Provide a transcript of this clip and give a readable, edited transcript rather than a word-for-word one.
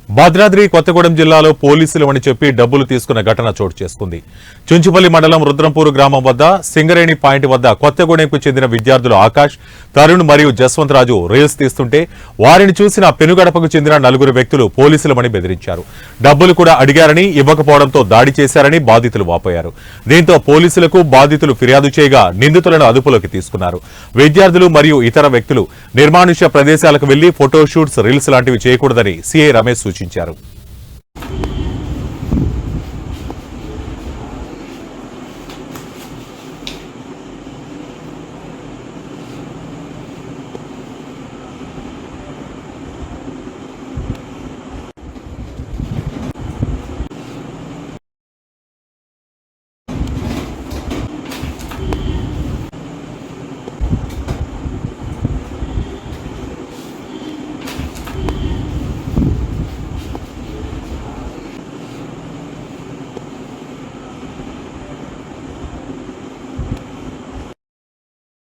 భద్రాద్రి కొత్తగూడెం జిల్లాలో పోలీసులు అని చెప్పి డబ్బులు తీసుకున్న ఘటన చోటు చేసుకుంది. చుంచుపల్లి మండలం రుద్రంపూర్ గ్రామం వద్ద సింగరేణి పాయింట్ వద్ద కొత్తగూడెంకు చెందిన విద్యార్థులు ఆకాష్, తరుణ్ మరియు జస్వంత్ రాజు రీల్స్ తీస్తుంటే వారిని చూసిన పెనుగడపకు చెందిన 4 వ్యక్తులు పోలీసులమని బెదిరించారు. డబ్బులు కూడా అడిగారని, ఇవ్వకపోవడంతో దాడి చేశారని బాధితులు వాపోయారు. దీంతో పోలీసులకు బాధితులు ఫిర్యాదు చేయగా నిందితులను అదుపులోకి తీసుకున్నారు. విద్యార్థులు మరియు ఇతర వ్యక్తులు నిర్మానుష్య ప్రదేశాలకు వెళ్లి ఫోటోషూట్స్, రీల్స్ లాంటివి చేయకూడదని సీఐ రమేష్ సూచించారు.